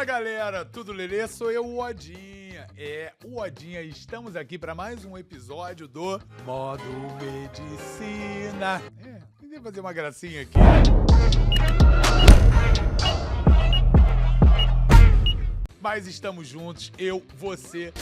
galera, tudo lelê? Sou eu, o Odinha. O Odinha, estamos aqui para mais um episódio do Modo Medicina. Tentei fazer uma gracinha aqui. Mas estamos juntos, eu, você,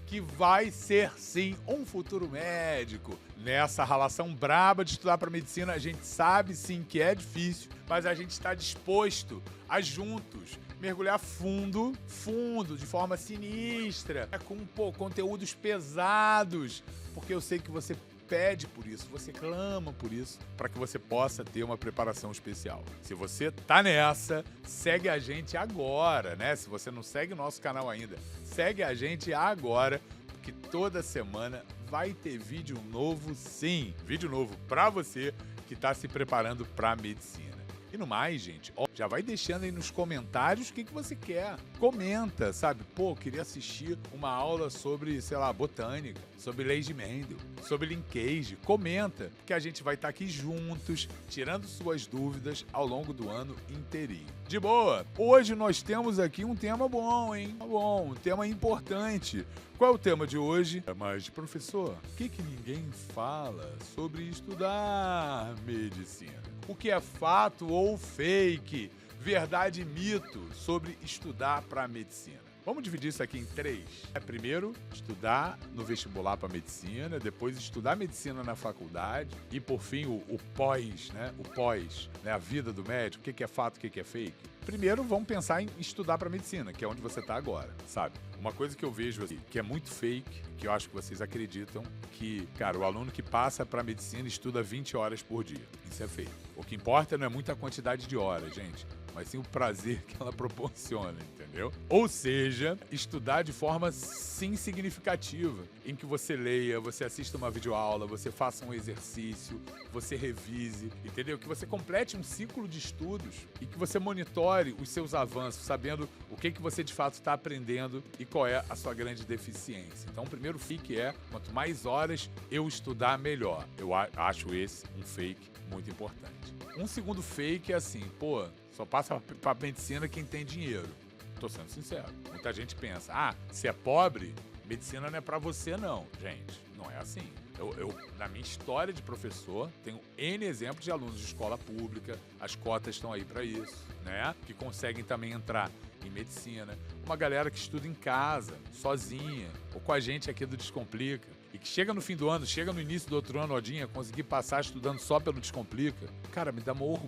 que vai ser sim um futuro médico. Nessa relação braba de estudar para medicina, a gente sabe sim que é difícil, mas a gente está disposto a juntos mergulhar fundo, de forma sinistra, com conteúdos pesados, porque eu sei que você pede por isso, você clama por isso, para que você possa ter uma preparação especial. Se você tá nessa, segue a gente agora, né? Se você não segue o nosso canal ainda, segue a gente agora, porque toda semana vai ter vídeo novo, sim. Vídeo novo para você que tá se preparando para medicina. E no mais, gente, já vai deixando aí nos comentários o que você quer. Comenta, sabe? Pô, queria assistir uma aula sobre, sei lá, botânica, sobre leis de Mendel, sobre linkage. Comenta, porque a gente vai estar aqui juntos, tirando suas dúvidas ao longo do ano inteirinho. De boa, hoje nós temos aqui um tema bom, hein? Bom, um tema importante. Qual é o tema de hoje? Mas, professor, o que ninguém fala sobre estudar medicina? O que é fato ou fake? Verdade e mito sobre estudar para medicina. Vamos dividir isso aqui em 3. Primeiro, estudar no vestibular para medicina, depois estudar medicina na faculdade e, por fim, o pós, né? O pós, né? A vida do médico, o que é fato, o que é fake. Primeiro, vamos pensar em estudar para medicina, que é onde você está agora, sabe? Uma coisa que eu vejo assim, que é muito fake, que eu acho que vocês acreditam, que, cara, o aluno que passa para medicina estuda 20 horas por dia. Isso é fake. O que importa não é muita quantidade de horas, gente, mas sim o prazer que ela proporciona, entendeu? Ou seja, estudar de forma sim significativa, em que você leia, você assista uma videoaula, você faça um exercício, você revise, entendeu? Que você complete um ciclo de estudos e que você monitore os seus avanços, sabendo o que você de fato está aprendendo e qual é a sua grande deficiência. Então, o primeiro fake é, quanto mais horas eu estudar, melhor. Eu acho esse um fake muito importante. Um segundo fake é assim, pô, só passa pra medicina quem tem dinheiro. Tô sendo sincero. Muita gente pensa, se é pobre, medicina não é pra você não. Gente, não é assim. Eu, na minha história de professor, tenho N exemplos de alunos de escola pública, as cotas estão aí pra isso, né? Que conseguem também entrar em medicina. Uma galera que estuda em casa, sozinha, ou com a gente aqui do Descomplica, e que chega no fim do ano, chega no início do outro ano, Odinha, conseguir passar estudando só pelo Descomplica, cara, me dá maior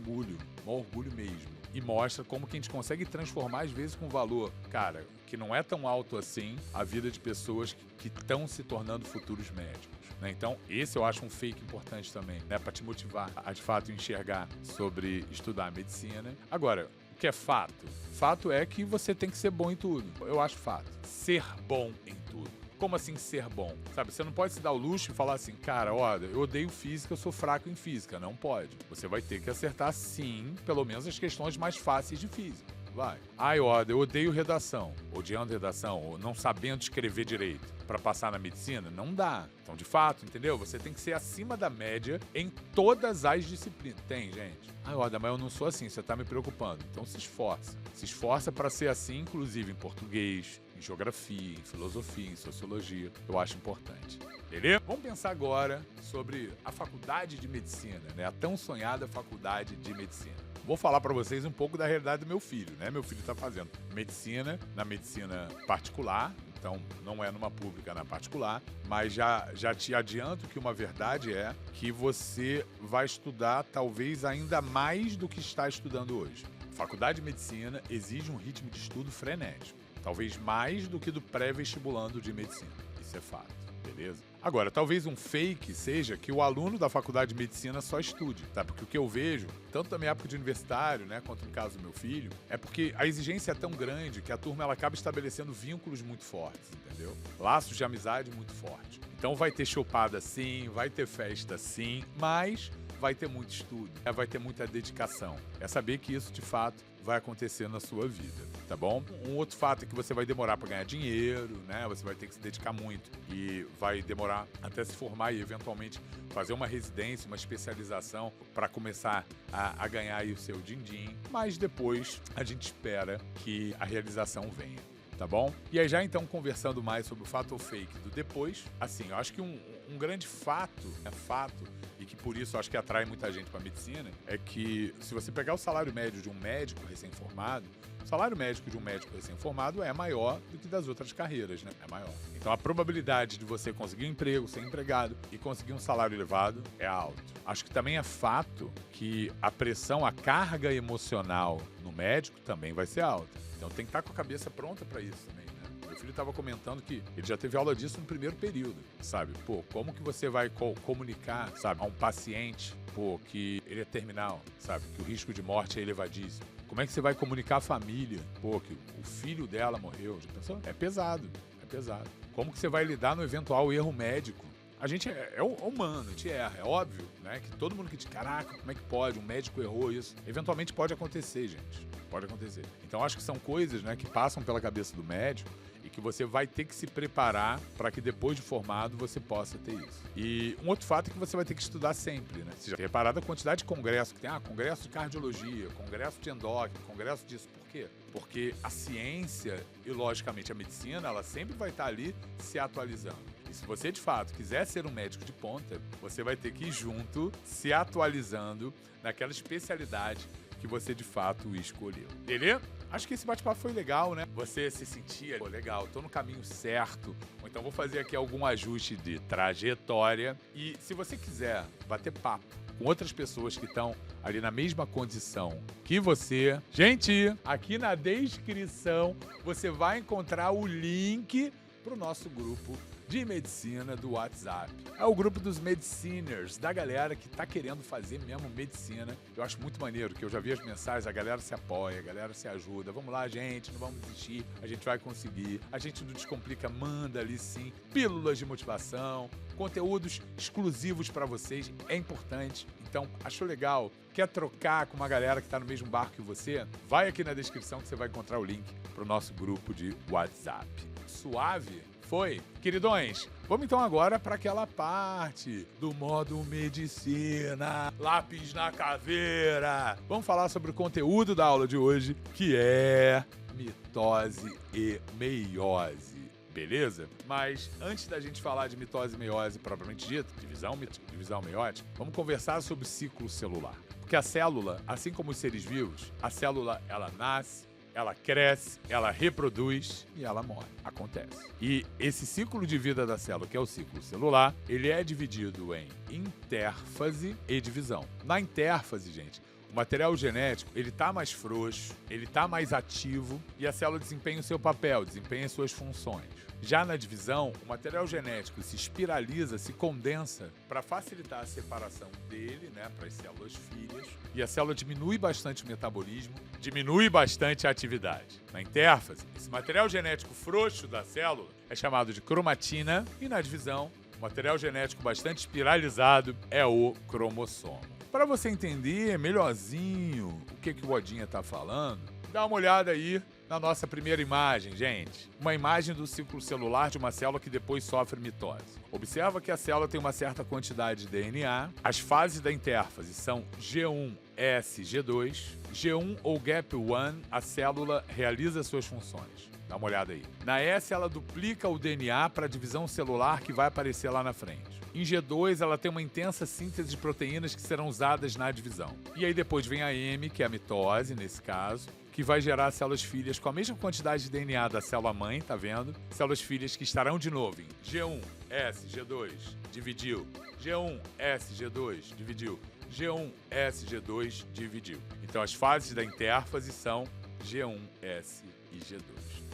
orgulho mesmo. E mostra como que a gente consegue transformar, às vezes, com valor, cara, que não é tão alto assim, a vida de pessoas que estão se tornando futuros médicos. Né? Então, esse eu acho um fake importante também, né? Para te motivar a, de fato, enxergar sobre estudar medicina. Agora, o que é fato? Fato é que você tem que ser bom em tudo. Eu acho fato. Ser bom em tudo. Como assim ser bom? Sabe, você não pode se dar o luxo e falar assim, cara, olha, eu odeio física, eu sou fraco em física. Não pode. Você vai ter que acertar, sim, pelo menos as questões mais fáceis de física. Vai. Olha, eu odeio redação. Odiando redação, ou não sabendo escrever direito para passar na medicina, não dá. Então, de fato, entendeu? Você tem que ser acima da média em todas as disciplinas. Tem, gente. Olha, mas eu não sou assim, você tá me preocupando. Então se esforça. Se esforça para ser assim, inclusive em português, em geografia, em filosofia, em sociologia. Eu acho importante. Beleza? Vamos pensar agora sobre a faculdade de medicina, né? A tão sonhada faculdade de medicina. Vou falar para vocês um pouco da realidade do meu filho, né? Meu filho está fazendo medicina na medicina particular, então não é numa pública, na particular, mas já te adianto que uma verdade é que você vai estudar talvez ainda mais do que está estudando hoje. A faculdade de medicina exige um ritmo de estudo frenético, talvez mais do que do pré-vestibulando de medicina. Isso é fato. Beleza? Agora, talvez um fake seja que o aluno da faculdade de medicina só estude, tá? Porque o que eu vejo, tanto na minha época de universitário, né, quanto no caso do meu filho, é porque a exigência é tão grande que a turma ela acaba estabelecendo vínculos muito fortes, entendeu? Laços de amizade muito fortes. Então vai ter chopada sim, vai ter festa sim, mas vai ter muito estudo, vai ter muita dedicação. É saber que isso, de fato, vai acontecer na sua vida, tá bom? Um outro fato é que você vai demorar para ganhar dinheiro, né? Você vai ter que se dedicar muito e vai demorar até se formar e, eventualmente, fazer uma residência, uma especialização para começar a ganhar aí o seu din-din. Mas depois a gente espera que a realização venha. Tá bom? E aí já então conversando mais sobre o fato ou fake do depois, assim, eu acho que um grande fato, e que por isso eu acho que atrai muita gente para medicina, é que se você pegar o salário médio de um médico recém-formado, o salário médico de um médico recém-formado é maior do que das outras carreiras, né? É maior. Então a probabilidade de você conseguir um emprego, ser empregado e conseguir um salário elevado é alto. Acho que também é fato que a pressão, a carga emocional no médico também vai ser alta. Então tem que estar com a cabeça pronta para isso também, né? Meu filho estava comentando que ele já teve aula disso no primeiro período, sabe? Pô, como que você vai comunicar, sabe, a um paciente, pô, que ele é terminal, sabe? Que o risco de morte é elevadíssimo. Como é que você vai comunicar à família, pô, que o filho dela morreu? Já pensou? É pesado, é pesado. Como que você vai lidar no eventual erro médico? A gente é humano, a gente erra, é óbvio, né? Que todo mundo que diz, caraca, como é que pode? Um médico errou isso. Eventualmente pode acontecer, gente. Pode acontecer. Então acho que são coisas, né, que passam pela cabeça do médico e que você vai ter que se preparar para que depois de formado você possa ter isso. E um outro fato é que você vai ter que estudar sempre, né? Você já tem reparado a quantidade de congressos que tem? Congresso de cardiologia, congresso de endócrino, congresso disso. Por quê? Porque a ciência e, logicamente, a medicina, ela sempre vai estar ali se atualizando. E se você, de fato, quiser ser um médico de ponta, você vai ter que ir junto, se atualizando naquela especialidade que você, de fato, escolheu. Beleza? Acho que esse bate-papo foi legal, né? Você se sentia, pô, legal, tô no caminho certo. Ou então vou fazer aqui algum ajuste de trajetória. E se você quiser bater papo com outras pessoas que estão ali na mesma condição que você, gente, aqui na descrição você vai encontrar o link pro nosso grupo de medicina do WhatsApp. É o grupo dos mediciners, da galera que tá querendo fazer mesmo medicina. Eu acho muito maneiro, que eu já vi as mensagens, a galera se apoia, a galera se ajuda. Vamos lá, gente, não vamos desistir, a gente vai conseguir. A gente do Descomplica manda ali sim pílulas de motivação, conteúdos exclusivos para vocês, é importante. Então, achou legal? Quer trocar com uma galera que tá no mesmo barco que você? Vai aqui na descrição que você vai encontrar o link pro nosso grupo de WhatsApp. Suave? Foi? Queridões, vamos então agora para aquela parte do modo medicina, lápis na caveira. Vamos falar sobre o conteúdo da aula de hoje, que é mitose e meiose. Beleza? Mas antes da gente falar de mitose e meiose propriamente dita, divisão meiótica, vamos conversar sobre ciclo celular. Porque a célula, assim como os seres vivos, a célula ela nasce, ela cresce, ela reproduz e ela morre. Acontece. E esse ciclo de vida da célula, que é o ciclo celular, ele é dividido em intérfase e divisão. Na intérfase, gente, o material genético, ele tá mais frouxo, ele tá mais ativo e a célula desempenha o seu papel, desempenha as suas funções. Já na divisão, o material genético se espiraliza, se condensa para facilitar a separação dele, né, para as células filhas, e a célula diminui bastante o metabolismo, diminui bastante a atividade. Na intérfase, esse material genético frouxo da célula é chamado de cromatina e na divisão, o material genético bastante espiralizado é o cromossomo. Para você entender melhorzinho o que o Odinha está falando, dá uma olhada aí na nossa primeira imagem, gente. Uma imagem do ciclo celular de uma célula que depois sofre mitose. Observa que a célula tem uma certa quantidade de DNA. As fases da intérfase são G1, S, G2. G1 ou Gap 1, a célula realiza suas funções. Dá uma olhada aí. Na S, ela duplica o DNA para a divisão celular que vai aparecer lá na frente. Em G2, ela tem uma intensa síntese de proteínas que serão usadas na divisão. E aí depois vem a M, que é a mitose, nesse caso, que vai gerar células filhas com a mesma quantidade de DNA da célula-mãe, tá vendo? Células filhas que estarão de novo em G1, S, G2, dividiu. G1, S, G2, dividiu. G1, S, G2, dividiu. Então as fases da intérfase são G1, S e G2,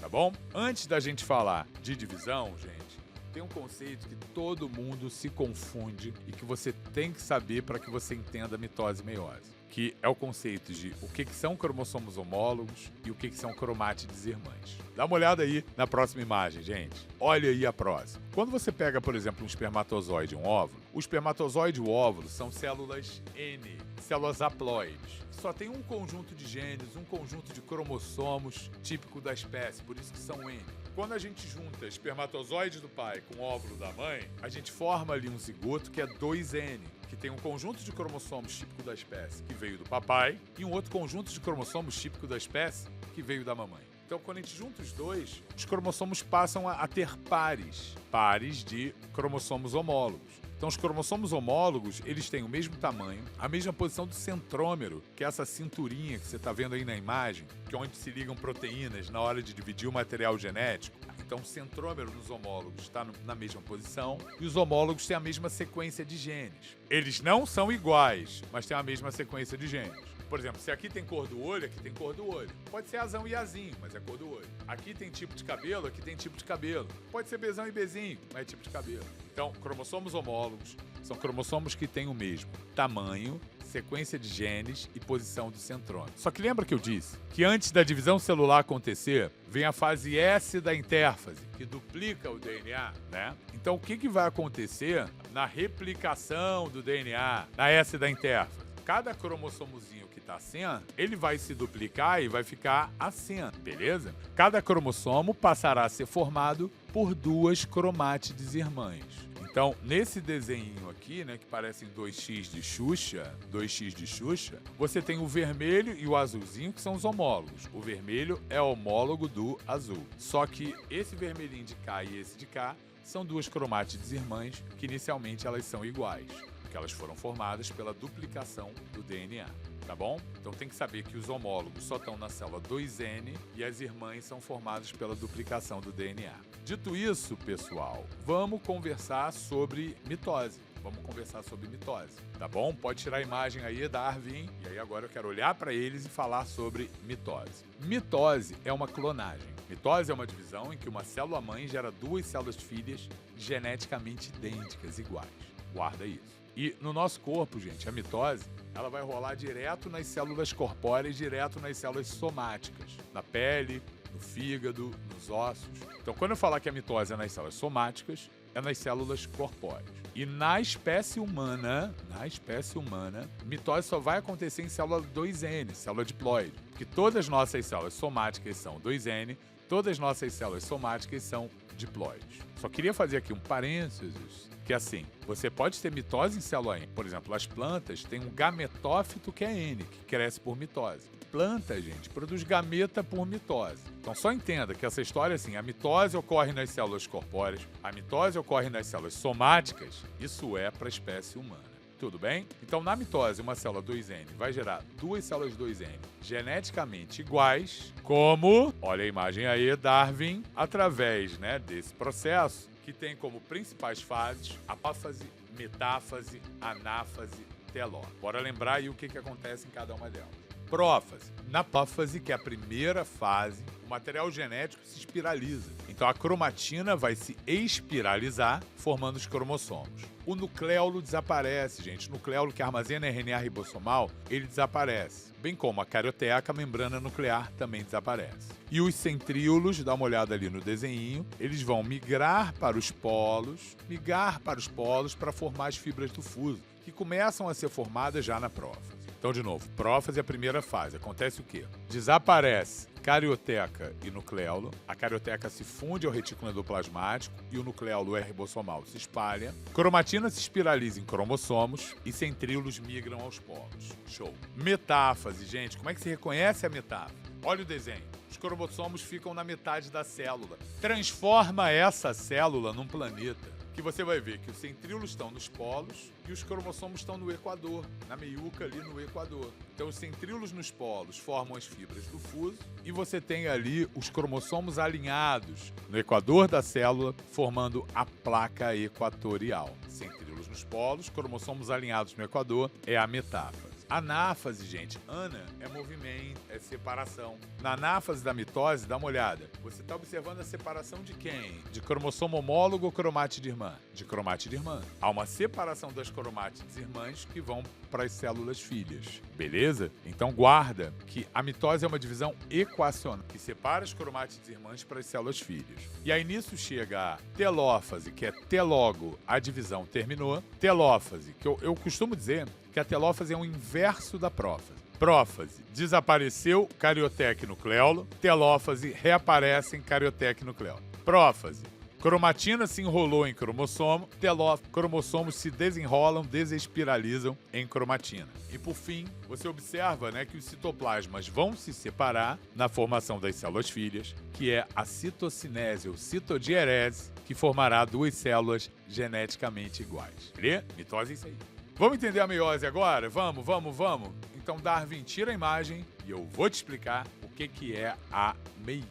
tá bom? Antes da gente falar de divisão, gente, tem um conceito que todo mundo se confunde e que você tem que saber para que você entenda a mitose e meiose, que é o conceito de o que são cromossomos homólogos e o que são cromátides irmãs. Dá uma olhada aí na próxima imagem, gente. Olha aí a próxima. Quando você pega, por exemplo, um espermatozoide e um óvulo, o espermatozoide e o óvulo são células N, células haploides. Só tem um conjunto de genes, um conjunto de cromossomos típico da espécie, por isso que são N. Quando a gente junta espermatozoide do pai com óvulo da mãe, a gente forma ali um zigoto que é 2N, que tem um conjunto de cromossomos típico da espécie que veio do papai e um outro conjunto de cromossomos típico da espécie que veio da mamãe. Então, quando a gente junta os dois, os cromossomos passam a ter pares de cromossomos homólogos. Então, os cromossomos homólogos, eles têm o mesmo tamanho, a mesma posição do centrômero, que é essa cinturinha que você está vendo aí na imagem, que é onde se ligam proteínas na hora de dividir o material genético. Então, o centrômero nos homólogos está na mesma posição e os homólogos têm a mesma sequência de genes. Eles não são iguais, mas têm a mesma sequência de genes. Por exemplo, se aqui tem cor do olho, aqui tem cor do olho. Pode ser azão e azinho, mas é cor do olho. Aqui tem tipo de cabelo, aqui tem tipo de cabelo. Pode ser bezão e bezinho, mas é tipo de cabelo. Então, cromossomos homólogos são cromossomos que têm o mesmo tamanho, sequência de genes e posição do centrômero. Só que lembra que eu disse que antes da divisão celular acontecer, vem a fase S da intérfase, que duplica o DNA, né? Então, o que vai acontecer na replicação do DNA, na S da intérfase? Cada cromossomozinho que tá assim, ele vai se duplicar e vai ficar assim, beleza? Cada cromossomo passará a ser formado por 2 cromátides irmãs. Então, nesse desenho aqui, né, que parecem 2x de Xuxa, você tem o vermelho e o azulzinho, que são os homólogos. O vermelho é homólogo do azul. Só que esse vermelhinho de cá e esse de cá são 2 cromátides irmãs, que inicialmente elas são iguais, porque elas foram formadas pela duplicação do DNA, tá bom? Então tem que saber que os homólogos só estão na célula 2N e as irmãs são formadas pela duplicação do DNA. Dito isso, pessoal, vamos conversar sobre mitose. Tá bom? Pode tirar a imagem aí, Darwin. E aí agora eu quero olhar para eles e falar sobre mitose. Mitose é uma clonagem. Mitose é uma divisão em que uma célula-mãe gera 2 células filhas geneticamente idênticas, iguais. Guarda isso. E no nosso corpo, gente, a mitose, ela vai rolar direto nas células corpóreas, direto nas células somáticas, na pele, no fígado, nos ossos. Então, quando eu falar que a mitose é nas células somáticas, é nas células corpóreas. E na espécie humana, mitose só vai acontecer em célula 2N, célula diploide. Porque todas as nossas células somáticas são 2N, todas as nossas células somáticas são diploides. Só queria fazer aqui um parênteses, que é assim, você pode ter mitose em célula N. Por exemplo, as plantas têm um gametófito que é N, que cresce por mitose. Planta, gente, produz gameta por mitose. Então só entenda que essa história é assim, a mitose ocorre nas células corpóreas, a mitose ocorre nas células somáticas, isso é para a espécie humana. Tudo bem? Então, na mitose, uma célula 2N vai gerar 2 células 2N geneticamente iguais, como, olha a imagem aí, Darwin, através, né, desse processo, que tem como principais fases apófase, metáfase, anáfase, teló. Bora lembrar aí o que acontece em cada uma delas. Prófase. Na apófase, que é a primeira fase, o material genético se espiraliza. Então a cromatina vai se espiralizar, formando os cromossomos. O nucleolo desaparece, gente. O nucleolo que armazena RNA ribossomal, ele desaparece. Bem como a carioteca, a membrana nuclear, também desaparece. E os centríolos, dá uma olhada ali no desenho, eles vão migrar para os polos para formar as fibras do fuso, que começam a ser formadas já na prófase. Então, de novo, prófase é a primeira fase. Acontece o quê? Desaparece carioteca e nucleolo. A carioteca se funde ao retículo endoplasmático e o nucleolo ribossomal se espalha. Cromatina se espiraliza em cromossomos e centríolos migram aos polos. Show. Metáfase, gente. Como é que se reconhece a metáfase? Olha o desenho. Os cromossomos ficam na metade da célula. Transforma essa célula num planeta, que você vai ver que os centríolos estão nos polos e os cromossomos estão no equador, na meiuca ali no equador. Então, os centríolos nos polos formam as fibras do fuso e você tem ali os cromossomos alinhados no equador da célula, formando a placa equatorial. Centríolos nos polos, cromossomos alinhados no equador, é a metáfase. Anáfase, gente. Ana é movimento, é separação. Na anáfase da mitose, dá uma olhada. Você está observando a separação de quem? De cromossomo homólogo ou cromátide irmã? De cromátide irmã. Há uma separação das cromátides irmãs que vão para as células filhas. Beleza? Então guarda que a mitose é uma divisão equacional, que separa as cromátides irmãs para as células filhas. E aí nisso chega a telófase, que é telogo, a divisão terminou. Telófase, que eu costumo dizer que a telófase é o inverso da prófase. Prófase, desapareceu cariotec nucleolo. Telófase, reaparece em cariotec nucleolo. Prófase, cromatina se enrolou em cromossomo. Telófase, cromossomos se desenrolam, desespiralizam em cromatina. E por fim, você observa, né, que os citoplasmas vão se separar na formação das células filhas, que é a citocinese ou citodierese, que formará duas células geneticamente iguais. Beleza? Mitose é isso aí. Vamos entender a meiose agora? Vamos. Então, Darwin, tira a imagem e eu vou te explicar o que é a meiose,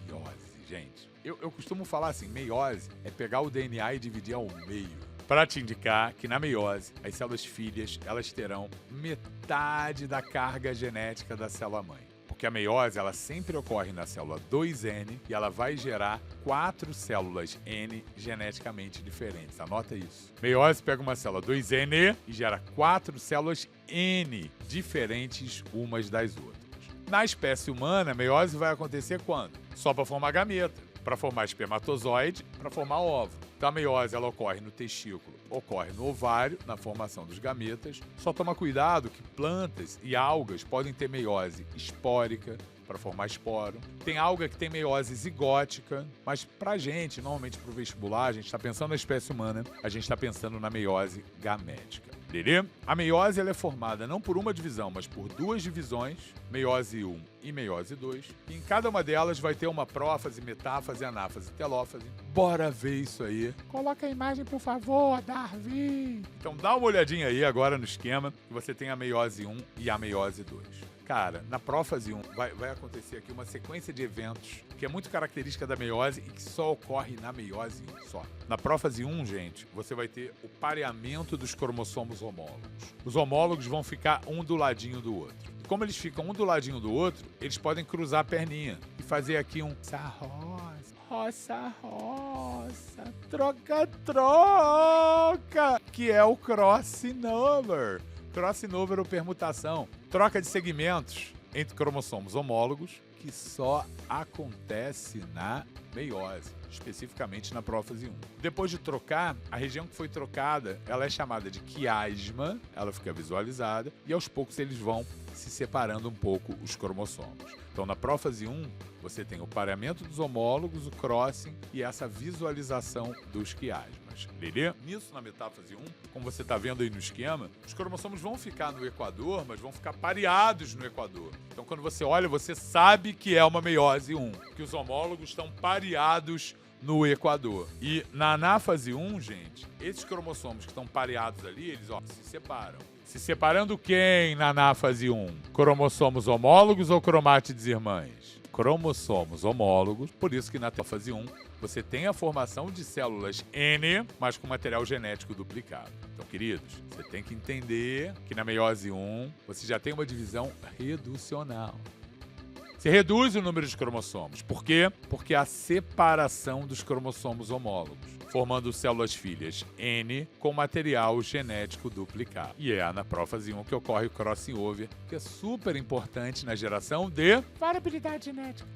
gente. Eu costumo falar assim, meiose é pegar o DNA e dividir ao meio, para te indicar que na meiose, as células filhas, elas terão metade da carga genética da célula mãe. Porque a meiose, ela sempre ocorre na célula 2N e ela vai gerar 4 células N geneticamente diferentes. Anota isso. Meiose pega uma célula 2N e gera 4 células N diferentes umas das outras. Na espécie humana, a meiose vai acontecer quando? Só para formar gameta, para formar espermatozoide, para formar óvulo. Então a meiose, ela ocorre no testículo, ocorre no ovário, na formação dos gametas. Só toma cuidado que plantas e algas podem ter meiose espórica, para formar esporo. Tem alga que tem meiose zigótica, mas pra gente, normalmente pro vestibular, a gente está pensando na espécie humana, a gente está pensando na meiose gamética. Beleza? A meiose, ela é formada não por uma divisão, mas por duas divisões, meiose 1 e meiose 2. E em cada uma delas vai ter uma prófase, metáfase, anáfase, telófase. Bora ver isso aí. Coloca a imagem, por favor, Darwin. Então dá uma olhadinha aí agora no esquema, que você tem a meiose 1 e a meiose 2. Cara, na prófase 1 vai acontecer aqui uma sequência de eventos que é muito característica da meiose e que só ocorre na meiose 1 só. Na prófase 1, gente, você vai ter o pareamento dos cromossomos homólogos. Os homólogos vão ficar um do ladinho do outro. E como eles ficam um do ladinho do outro, eles podem cruzar a perninha e fazer aqui um roça, troca, que é o crossover. Crossover ou permutação, troca de segmentos entre cromossomos homólogos, que só acontece na meiose, especificamente na prófase 1. Depois de trocar, a região que foi trocada, ela é chamada de quiasma, ela fica visualizada, e aos poucos eles vão se separando um pouco os cromossomos. Então, na prófase 1, você tem o pareamento dos homólogos, o crossing e essa visualização dos quiasmas. Beleza? Nisso, na metáfase 1, como você está vendo aí no esquema, os cromossomos vão ficar no equador, mas vão ficar pareados no equador. Então, quando você olha, você sabe que é uma meiose 1, que os homólogos estão pareados no equador. E na anáfase 1, gente, esses cromossomos que estão pareados ali, eles se separam. Se separando quem na anáfase 1? Cromossomos homólogos ou cromátides irmãs? Cromossomos homólogos, por isso que na telófase 1 você tem a formação de células N, mas com material genético duplicado. Então, queridos, você tem que entender que na meiose 1 você já tem uma divisão reducional. Você reduz o número de cromossomos. Por quê? Porque a separação dos cromossomos homólogos, formando células filhas N com material genético duplicado. E é na prófase 1 que ocorre o crossing over, que é super importante na geração de variabilidade genética.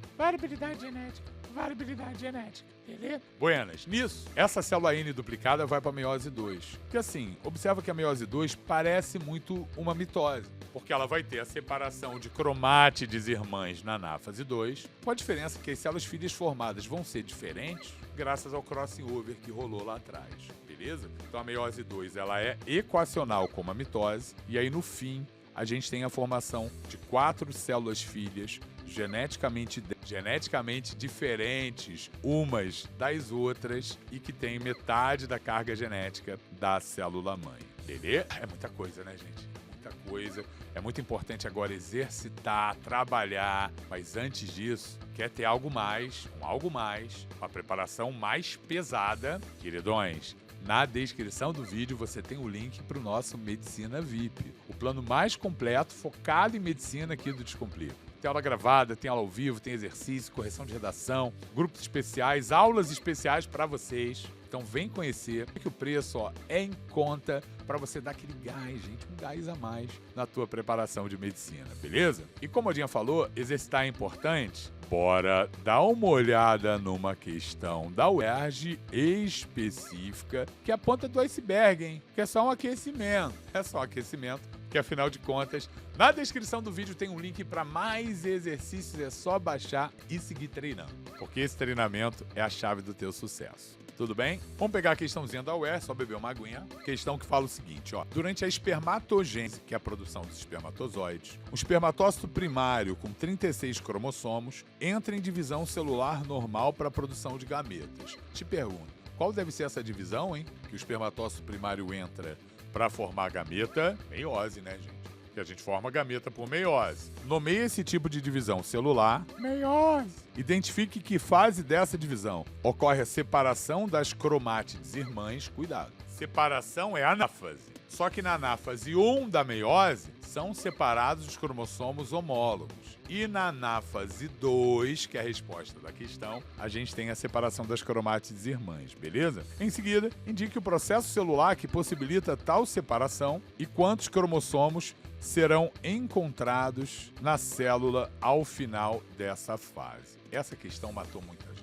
Beleza? Buenas. Nisso, essa célula N duplicada vai para a meiose 2. Porque assim, observa que a meiose 2 parece muito uma mitose, porque ela vai ter a separação de cromátides irmãs na anáfase 2, com a diferença que as células filhas formadas vão ser diferentes graças ao crossing over que rolou lá atrás. Beleza? Então a meiose 2 ela é equacional como a mitose, e aí no fim a gente tem a formação de 4 células filhas geneticamente diferentes umas das outras e que tem metade da carga genética da célula mãe. Beleza? É muita coisa, né, gente? Muita coisa. É muito importante agora exercitar, trabalhar, mas antes disso, quer ter algo mais, uma preparação mais pesada, queridões? Na descrição do vídeo você tem o link para o nosso Medicina VIP, o plano mais completo, focado em medicina aqui do Descomplica. Tem aula gravada, tem aula ao vivo, tem exercício, correção de redação, grupos especiais, aulas especiais para vocês. Então vem conhecer, que o preço é em conta para você dar aquele gás, gente, um gás a mais na tua preparação de medicina, beleza? E como a Dinha falou, exercitar é importante? Bora dar uma olhada numa questão da UERJ específica, que é a ponta do iceberg, hein? Que é só um aquecimento. É só um aquecimento, que afinal de contas, na descrição do vídeo tem um link para mais exercícios, é só baixar e seguir treinando. Porque esse treinamento é a chave do teu sucesso. Tudo bem? Vamos pegar a questãozinha da UERJ, só beber uma aguinha. Questão que fala o seguinte, durante a espermatogênese, que é a produção dos espermatozoides, um espermatócito primário com 36 cromossomos entra em divisão celular normal para a produção de gametas. Te pergunto, qual deve ser essa divisão, hein? Que o espermatócito primário entra para formar gameta? Meiose, né, gente? Que a gente forma gameta por meiose. Nomeie esse tipo de divisão celular. Meiose. Identifique que fase dessa divisão ocorre a separação das cromátides irmãs. Cuidado. Separação é anáfase. Só que na anáfase 1 da meiose são separados os cromossomos homólogos. E na anáfase 2, que é a resposta da questão, a gente tem a separação das cromátides irmãs, beleza? Em seguida, indique o processo celular que possibilita tal separação e quantos cromossomos serão encontrados na célula ao final dessa fase. Essa questão matou muita gente.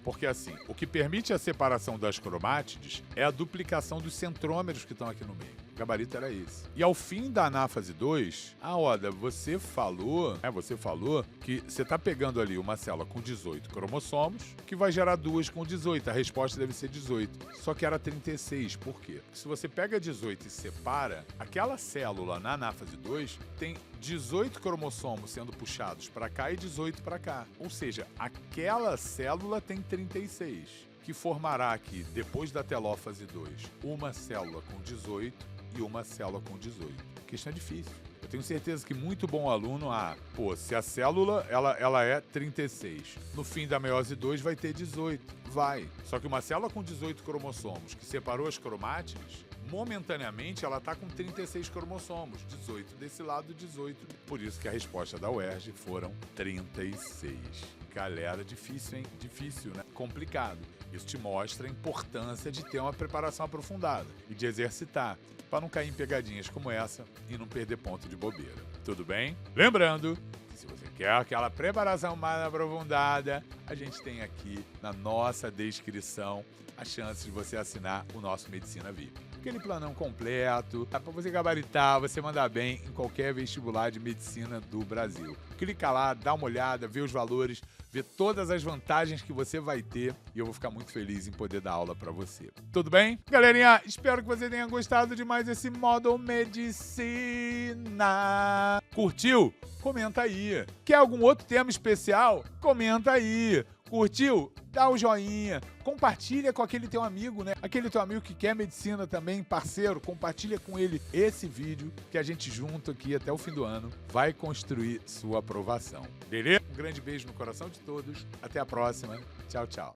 Porque assim, o que permite a separação das cromátides é a duplicação dos centrômeros que estão aqui no meio. O gabarito era esse. E ao fim da anáfase 2, Oda, você falou que você está pegando ali uma célula com 18 cromossomos, que vai gerar duas com 18. A resposta deve ser 18. Só que era 36. Por quê? Porque se você pega 18 e separa, aquela célula na anáfase 2 tem 18 cromossomos sendo puxados para cá e 18 para cá. Ou seja, aquela célula tem 36, que formará aqui, depois da telófase 2, uma célula com 18 e uma célula com 18. Questão difícil. Eu tenho certeza que muito bom aluno, se a célula ela é 36, no fim da meiose 2 vai ter 18. Vai. Só que uma célula com 18 cromossomos que separou as cromátides, momentaneamente ela está com 36 cromossomos, 18 desse lado, 18. Por isso que a resposta da UERJ foram 36. Galera, difícil, hein? Difícil, né? Complicado. Isso te mostra a importância de ter uma preparação aprofundada e de exercitar, para não cair em pegadinhas como essa e não perder ponto de bobeira. Tudo bem? Lembrando que se você quer aquela preparação mais aprofundada, a gente tem aqui na nossa descrição a chance de você assinar o nosso Medicina VIP. Aquele planão completo, dá para você gabaritar, você mandar bem em qualquer vestibular de medicina do Brasil. Clica lá, dá uma olhada, vê os valores, vê todas as vantagens que você vai ter e eu vou ficar muito feliz em poder dar aula para você. Tudo bem? Galerinha, espero que você tenha gostado de mais esse Módulo Medicina. Curtiu? Comenta aí. Quer algum outro tema especial? Comenta aí. Curtiu? Dá o joinha, compartilha com aquele teu amigo, né? Aquele teu amigo que quer medicina também, parceiro, compartilha com ele esse vídeo que a gente junto aqui até o fim do ano vai construir sua aprovação. Beleza? Um grande beijo no coração de todos. Até a próxima. Tchau, tchau.